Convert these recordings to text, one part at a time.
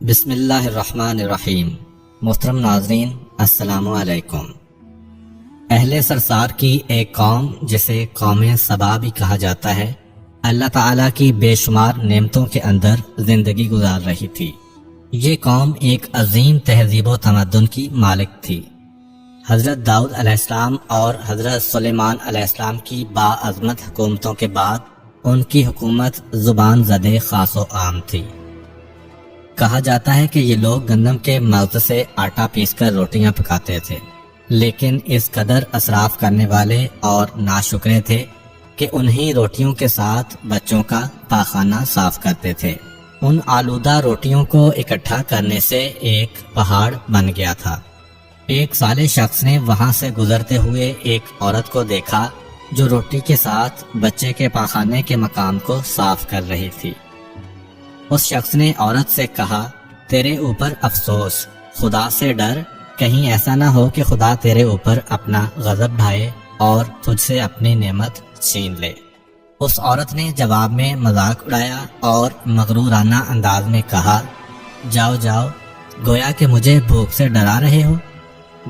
بسم اللہ الرحمن الرحیم۔ محترم ناظرین، السلام علیکم۔ اہل سرسار کی ایک قوم جسے قوم سبا بھی کہا جاتا ہے، اللہ تعالیٰ کی بے شمار نعمتوں کے اندر زندگی گزار رہی تھی۔ یہ قوم ایک عظیم تہذیب و تمدن کی مالک تھی۔ حضرت داؤد علیہ السلام اور حضرت سلیمان علیہ السلام کی باعظمت حکومتوں کے بعد ان کی حکومت زبان زدے خاص و عام تھی۔ کہا جاتا ہے کہ یہ لوگ گندم کے مغز سے آٹا پیس کر روٹیاں پکاتے تھے، لیکن اس قدر اسراف کرنے والے اور ناشکرے تھے کہ انہی روٹیوں کے ساتھ بچوں کا پاخانہ صاف کرتے تھے۔ ان آلودہ روٹیوں کو اکٹھا کرنے سے ایک پہاڑ بن گیا تھا۔ ایک صالح شخص نے وہاں سے گزرتے ہوئے ایک عورت کو دیکھا جو روٹی کے ساتھ بچے کے پاخانے کے مقام کو صاف کر رہی تھی۔ اس شخص نے عورت سے کہا، تیرے اوپر افسوس، خدا سے ڈر، کہیں ایسا نہ ہو کہ خدا تیرے اوپر اپنا غضب ڈھائے اور تجھ سے اپنی نعمت چھین لے۔ اس عورت نے جواب میں مذاق اڑایا اور مغرورانہ انداز میں کہا، جاؤ جاؤ، گویا کہ مجھے بھوک سے ڈرا رہے ہو۔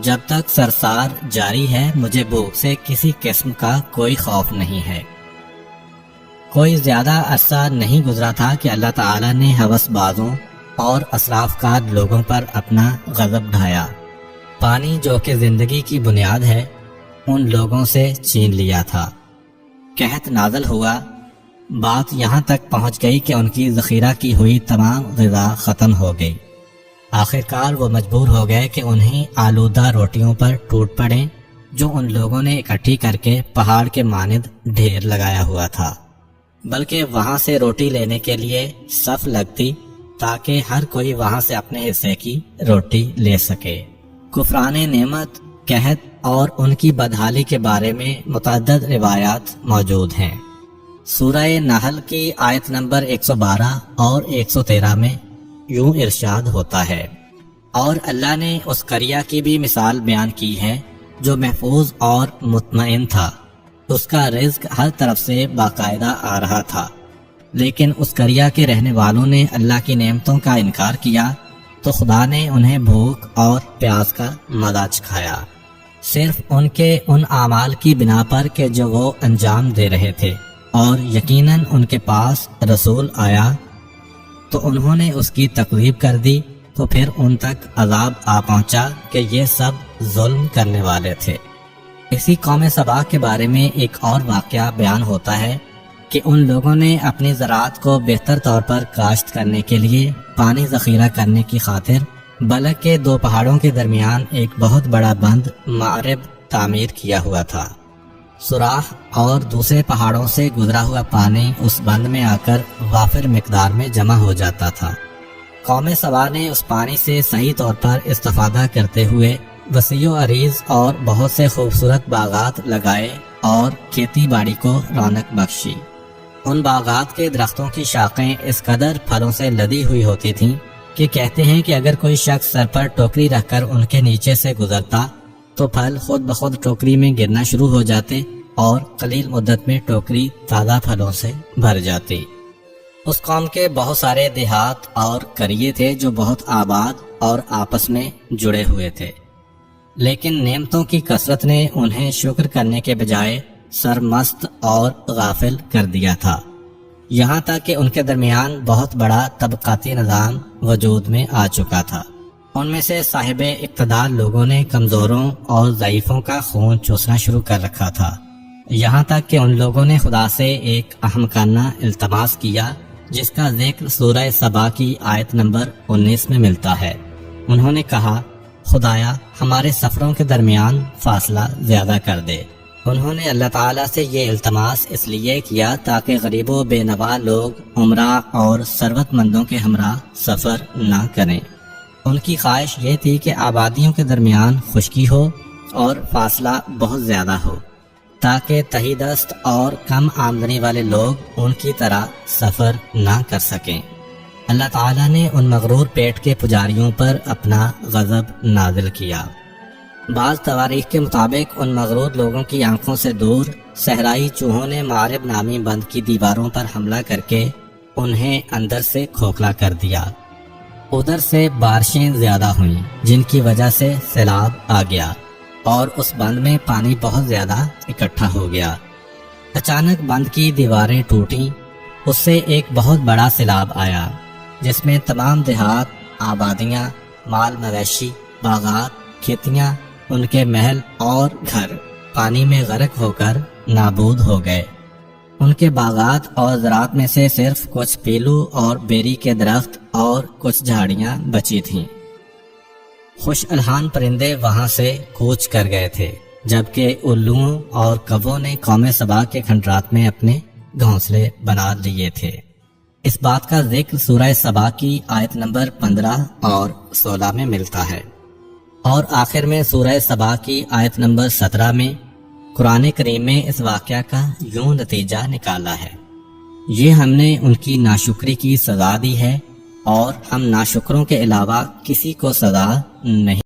جب تک سرسار جاری ہے مجھے بھوک سے کسی قسم کا کوئی خوف نہیں ہے۔ کوئی زیادہ عرصہ نہیں گزرا تھا کہ اللہ تعالیٰ نے ہوس بازوں اور اسراف کار لوگوں پر اپنا غضب ڈھایا۔ پانی جو کہ زندگی کی بنیاد ہے ان لوگوں سے چھین لیا تھا۔ قحط نازل ہوا، بات یہاں تک پہنچ گئی کہ ان کی ذخیرہ کی ہوئی تمام غذا ختم ہو گئی۔ آخرکار وہ مجبور ہو گئے کہ انہیں آلودہ روٹیوں پر ٹوٹ پڑیں جو ان لوگوں نے اکٹھی کر کے پہاڑ کے مانند ڈھیر لگایا ہوا تھا، بلکہ وہاں سے روٹی لینے کے لیے صف لگتی تاکہ ہر کوئی وہاں سے اپنے حصے کی روٹی لے سکے۔ کفران نعمت، قحط اور ان کی بدحالی کے بارے میں متعدد روایات موجود ہیں۔ سورہ نحل کی آیت نمبر 112 اور 113 میں یوں ارشاد ہوتا ہے، اور اللہ نے اس قریہ کی بھی مثال بیان کی ہے جو محفوظ اور مطمئن تھا، اس کا رزق ہر طرف سے باقاعدہ آ رہا تھا، لیکن اس قریہ کے رہنے والوں نے اللہ کی نعمتوں کا انکار کیا تو خدا نے انہیں بھوک اور پیاس کا مزہ چکھایا، صرف ان کے ان اعمال کی بنا پر کہ جو وہ انجام دے رہے تھے، اور یقیناً ان کے پاس رسول آیا تو انہوں نے اس کی تکذیب کر دی، تو پھر ان تک عذاب آ پہنچا کہ یہ سب ظلم کرنے والے تھے۔ اسی قوم سبا کے بارے میں ایک اور واقعہ بیان ہوتا ہے کہ ان لوگوں نے اپنی زراعت کو بہتر طور پر کاشت کرنے کے لیے پانی ذخیرہ کرنے کی خاطر بلک کے دو پہاڑوں کے درمیان ایک بہت بڑا بند معرب تعمیر کیا ہوا تھا۔ سوراخ اور دوسرے پہاڑوں سے گزرا ہوا پانی اس بند میں آ کر وافر مقدار میں جمع ہو جاتا تھا۔ قوم سبا نے اس پانی سے صحیح طور پر استفادہ کرتے ہوئے وسیع و عریض اور بہت سے خوبصورت باغات لگائے اور کھیتی باڑی کو رونق بخشی۔ ان باغات کے درختوں کی شاخیں اس قدر پھلوں سے لدی ہوئی ہوتی تھیں کہ کہتے ہیں کہ اگر کوئی شخص سر پر ٹوکری رکھ کر ان کے نیچے سے گزرتا تو پھل خود بخود ٹوکری میں گرنا شروع ہو جاتے اور قلیل مدت میں ٹوکری تازہ پھلوں سے بھر جاتی۔ اس قوم کے بہت سارے دیہات اور قریے تھے جو بہت آباد اور آپس میں جڑے ہوئے تھے، لیکن نعمتوں کی کثرت نے انہیں شکر کرنے کے بجائے سرمست اور غافل کر دیا تھا، یہاں تک کہ ان کے درمیان بہت بڑا طبقاتی نظام وجود میں آ چکا تھا۔ ان میں سے صاحب اقتدار لوگوں نے کمزوروں اور ضعیفوں کا خون چوسنا شروع کر رکھا تھا، یہاں تک کہ ان لوگوں نے خدا سے ایک احمقانہ التماس کیا جس کا ذکر سورہ سبا کی آیت نمبر 19 میں ملتا ہے۔ انہوں نے کہا، خدایا ہمارے سفروں کے درمیان فاصلہ زیادہ کر دے۔ انہوں نے اللہ تعالیٰ سے یہ التماس اس لیے کیا تاکہ غریب و بے نوا لوگ عمرہ اور ثروت مندوں کے ہمراہ سفر نہ کریں۔ ان کی خواہش یہ تھی کہ آبادیوں کے درمیان خشکی ہو اور فاصلہ بہت زیادہ ہو تاکہ تہی دست اور کم آمدنی والے لوگ ان کی طرح سفر نہ کر سکیں۔ اللہ تعالیٰ نے ان مغرور پیٹ کے پجاریوں پر اپنا غضب نازل کیا۔ بعض تواریخ کے مطابق ان مغرور لوگوں کی آنکھوں سے دور صحرائی چوہوں نے معرب نامی بند کی دیواروں پر حملہ کر کے انہیں اندر سے کھوکھلا کر دیا۔ ادھر سے بارشیں زیادہ ہوئیں جن کی وجہ سے سیلاب آ گیا اور اس بند میں پانی بہت زیادہ اکٹھا ہو گیا۔ اچانک بند کی دیواریں ٹوٹیں، اس سے ایک بہت بڑا سیلاب آیا جس میں تمام دیہات، آبادیاں، مال مویشی، باغات، کھیتیاں، ان کے محل اور گھر پانی میں غرق ہو کر نابود ہو گئے۔ ان کے باغات اور زراعت میں سے صرف کچھ پیلو اور بیری کے درخت اور کچھ جھاڑیاں بچی تھیں۔ خوش الحان پرندے وہاں سے کوچ کر گئے تھے، جبکہ الوؤں اور کووں نے قوم سبا کے کھنڈرات میں اپنے گھونسلے بنا لیے تھے۔ اس بات کا ذکر سورہ سبا کی آیت نمبر 15 اور 16 میں ملتا ہے، اور آخر میں سورہ سبا کی آیت نمبر 17 میں قرآن کریم میں اس واقعہ کا یوں نتیجہ نکالا ہے: یہ ہم نے ان کی ناشکری کی سزا دی ہے اور ہم ناشکروں کے علاوہ کسی کو سزا نہیں